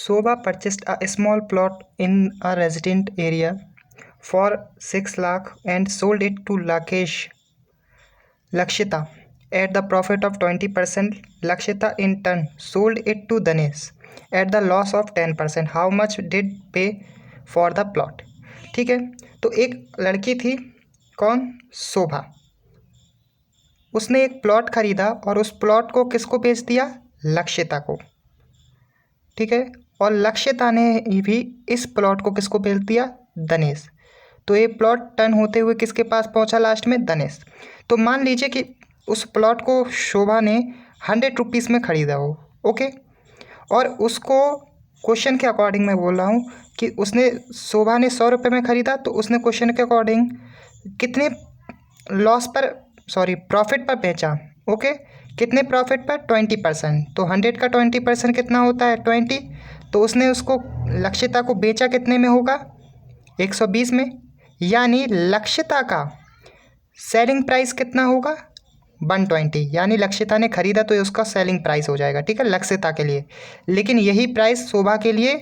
Shobha purchased a small plot in a resident area for 6 lakh and sold it to Lakshita at the profit of 20%. Lakshita in turn sold it to Danesh at the loss of 10%. How much did pay for the plot? ठीक है, तो एक लड़की थी, कौन? शोभा। उसने एक plot खरीदा और उस प्लॉट को किसको बेच दिया? लक्षिता को। ठीक है, और लक्षिता ने भी इस प्लॉट को किसको बेच दिया? दनेश। तो ये प्लॉट टर्न होते हुए किसके पास पहुंचा? लास्ट में दनेश। तो मान लीजिए कि उस प्लॉट को शोभा ने 100 रुपीज़ में ख़रीदा हो, ओके, और उसको क्वेश्चन के अकॉर्डिंग मैं बोल रहा हूँ कि उसने शोभा ने 100 रुपये में ख़रीदा, तो उसने क्वेश्चन के अकॉर्डिंग कितने प्रॉफिट पर बेचा? ओके, कितने प्रॉफिट पर? 20%। तो 100 का 20% कितना होता है? 20। तो उसने उसको लक्षिता को बेचा कितने में होगा? 120 में। यानी लक्षिता का सेलिंग प्राइस कितना होगा? 120। यानी लक्षिता ने खरीदा तो ये उसका सेलिंग प्राइस हो जाएगा, ठीक है, लक्षिता के लिए। लेकिन यही प्राइस शोभा के लिए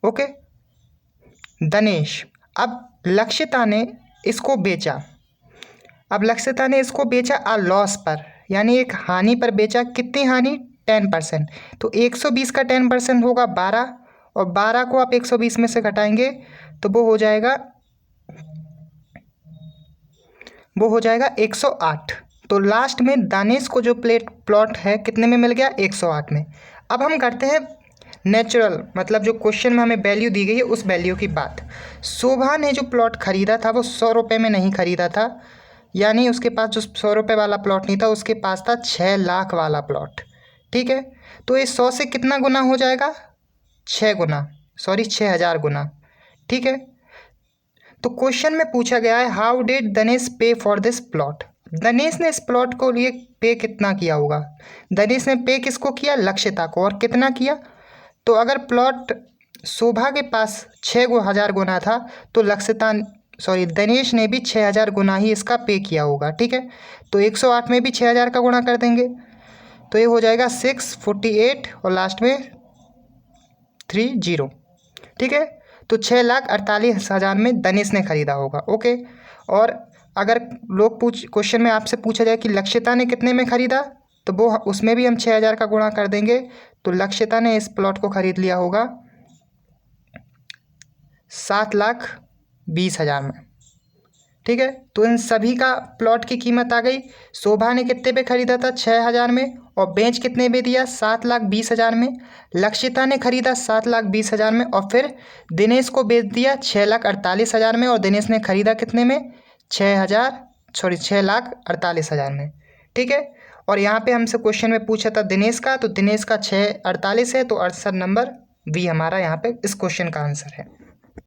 ओके, दनेश। अब लक्षिता ने इसको बेचा, अब लक्षिता ने इसको बेचा लॉस पर, यानी एक हानि पर बेचा। कितनी हानि? 10%। तो 120 का 10% होगा 12, और 12 को आप 120 में से घटाएंगे तो वो हो जाएगा 108। तो लास्ट में दानिश को जो प्लॉट है कितने में मिल गया? 108 में। अब हम करते हैं नेचुरल, मतलब जो क्वेश्चन में हमें वैल्यू दी गई है उस वैल्यू की बात। शोभा ने जो प्लॉट खरीदा था वो 100 रुपये में नहीं खरीदा था, यानी उसके पास जो 100 रुपये वाला प्लॉट नहीं था, उसके पास था 6 लाख वाला प्लॉट। ठीक है, तो ये 100 से कितना गुना हो जाएगा? 6,000 गुना। ठीक है, तो क्वेश्चन में पूछा गया है हाउ डिड दनेश पे फॉर दिस प्लॉट। दनेश ने इस प्लॉट को लिए पे कितना किया होगा? दनेश ने पे किसको किया? लक्षिता को। और कितना किया? तो अगर प्लॉट शोभा के पास 6,000 गुना था तो दनेश ने भी 6,000 गुना ही इसका पे किया होगा। ठीक है, तो 108 में भी 6,000 का गुणा कर देंगे तो ये हो जाएगा 648 और लास्ट में 30। ठीक है, तो 6,48,000 में दनेश ने खरीदा होगा। ओके, और अगर क्वेश्चन में आपसे पूछा जाए कि लक्षिता ने कितने में खरीदा, तो वो उसमें भी हम 6,000 का गुणा कर देंगे, तो लक्षिता ने इस प्लॉट को खरीद लिया होगा 7,20,000 में। ठीक है, तो इन सभी का प्लॉट की कीमत आ गई। शोभा ने कितने पे खरीदा था? 6,000 में, और बेच कितने में दिया? 7,20,000 में। लक्षिता ने खरीदा 7,20,000 में, और फिर दिनेश को बेच दिया 6,48,000 में, और दिनेश ने खरीदा कितने में? 6,48,000 में। ठीक है, और यहाँ पे हमसे क्वेश्चन में पूछा था दिनेश का, तो दिनेश का 6,48 है, तो आंसर नंबर बी हमारा यहाँ पे इस क्वेश्चन का आंसर है।